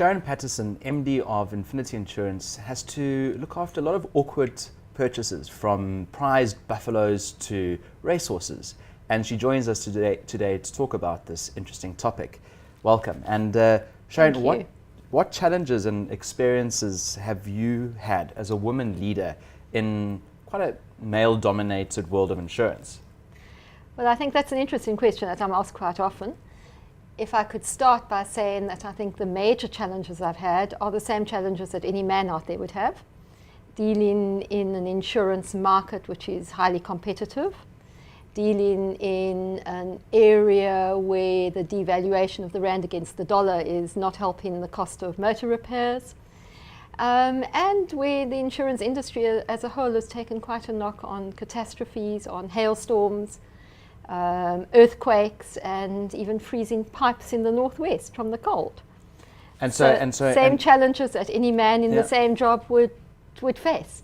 Sharon Paterson, MD of Infinity Insurance, has to look after a lot of awkward purchases, from prized buffaloes to racehorses. And she joins us today to talk about this interesting topic. Welcome. And Sharon, what challenges and experiences have you had as a woman leader in quite a male-dominated world of insurance? Well, I think that's an interesting question that I'm asked quite often. If I could start by saying that I think the major challenges I've had are the same challenges that any man out there would have. Dealing in an insurance market which is highly competitive, dealing in an area where the devaluation of the rand against the dollar is not helping the cost of motor repairs, and where the insurance industry as a whole has taken quite a knock on catastrophes, on hailstorms, earthquakes, and even freezing pipes in the northwest from the cold. And so same challenges that any man in the same job would face.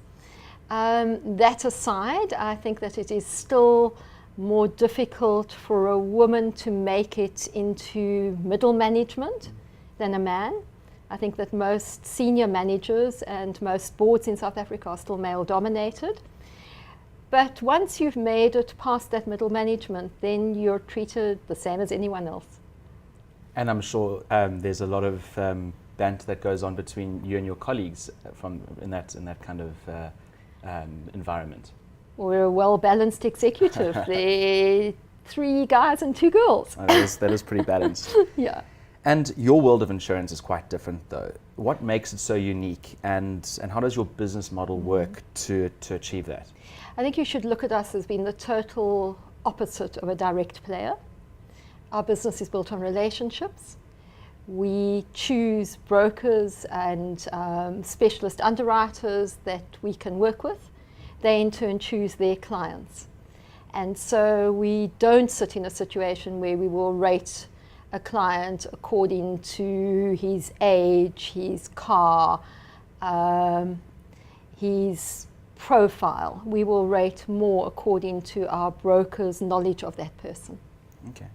That aside, I think that it is still more difficult for a woman to make it into middle management than a man. I think that most senior managers and most boards in South Africa are still male dominated. But once you've made it past that middle management, then you're treated the same as anyone else. And I'm sure there's a lot of banter that goes on between you and your colleagues in that kind of environment. We're a well-balanced executive. There are 3 guys and 2 girls. Oh, that is pretty balanced. Yeah. And your world of insurance is quite different, though. What makes it so unique, and how does your business model work to achieve that? I think you should look at us as being the total opposite of a direct player. Our business is built on relationships. We choose brokers and specialist underwriters that we can work with. They in turn choose their clients. And so we don't sit in a situation where we will rate a client according to his age, his car, his profile. We will rate more according to our broker's knowledge of that person. Okay.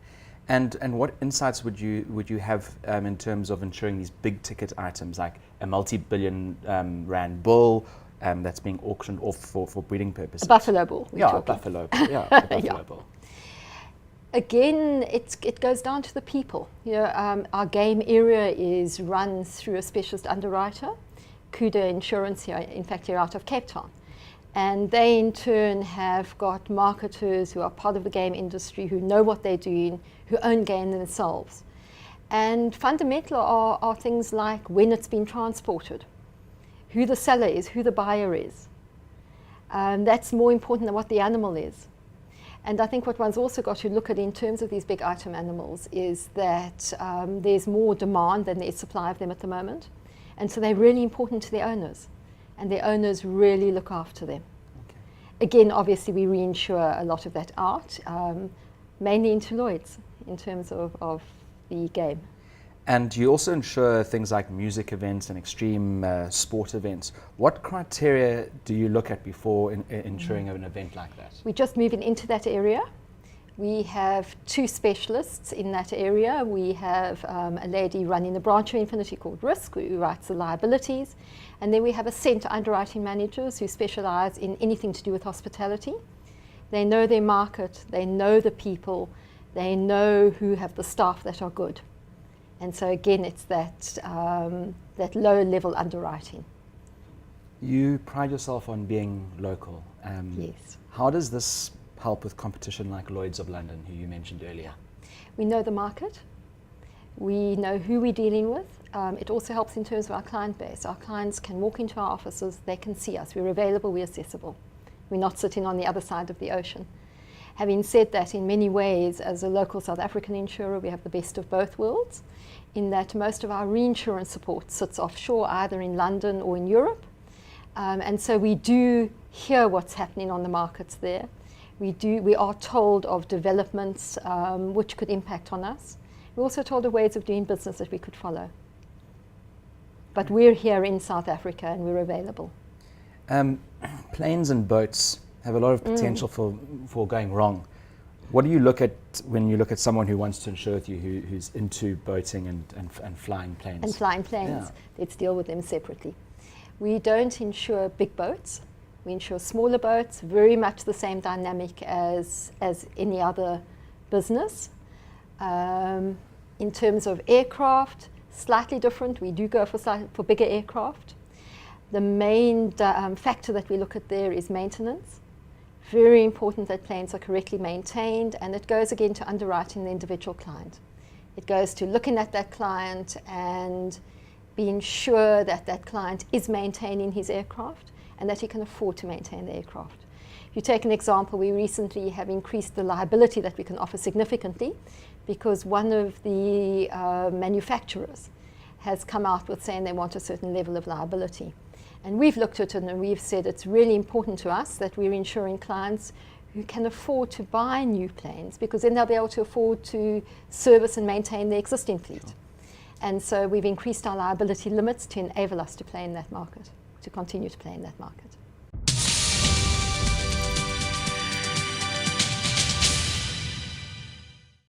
And what insights would you have in terms of insuring these big ticket items, like a multi-billion rand bull that's being auctioned off for breeding purposes? A buffalo bull. A buffalo bull. Again, it goes down to the people. Our game area is run through a specialist underwriter, Kuda Insurance here, in fact, here out of Cape Town. And they in turn have got marketers who are part of the game industry, who know what they're doing, who own game themselves. And fundamental are things like when it's been transported, who the seller is, who the buyer is. That's more important than what the animal is. And I think what one's also got to look at in terms of these big item animals is that there's more demand than there is supply of them at the moment. And so they're really important to their owners. And their owners really look after them. Okay. Again, obviously, we reinsure a lot of that out, mainly into Lloyd's in terms of the game. And you also insure things like music events and extreme sport events. What criteria do you look at before insuring an event like that? We're just moving into that area. We have 2 specialists in that area. We have a lady running the branch of Infinity called Risk, who writes the liabilities. And then we have a centre underwriting managers who specialise in anything to do with hospitality. They know their market, they know the people, they know who have the staff that are good. And so again, it's that low level underwriting. You pride yourself on being local. Yes. How does this help with competition like Lloyd's of London, who you mentioned earlier? We know the market. We know who we're dealing with. It also helps in terms of our client base. Our clients can walk into our offices, they can see us. We're available, we're accessible. We're not sitting on the other side of the ocean. Having said that, in many ways, as a local South African insurer, we have the best of both worlds, in that most of our reinsurance support sits offshore, either in London or in Europe. And so we do hear what's happening on the markets there. We are told of developments which could impact on us. We're also told of ways of doing business that we could follow. But we're here in South Africa and we're available. Planes and boats have a lot of potential for going wrong. What do you look at when you look at someone who wants to insure with you, who's into boating and flying planes? And flying planes, Yeah. let's deal with them separately. We don't insure big boats. We insure smaller boats, very much the same dynamic as any other business. In terms of aircraft, slightly different. We do go for bigger aircraft. The main factor that we look at there is maintenance. Very important that planes are correctly maintained, and it goes again to underwriting the individual client. It goes to looking at that client and being sure that that client is maintaining his aircraft and that he can afford to maintain the aircraft. If you take an example, we recently have increased the liability that we can offer significantly because one of the manufacturers has come out with saying they want a certain level of liability. And we've looked at it and we've said it's really important to us that we're insuring clients who can afford to buy new planes, because then they'll be able to afford to service and maintain their existing fleet. Sure. And so we've increased our liability limits to enable us to play in that market, to continue to play in that market.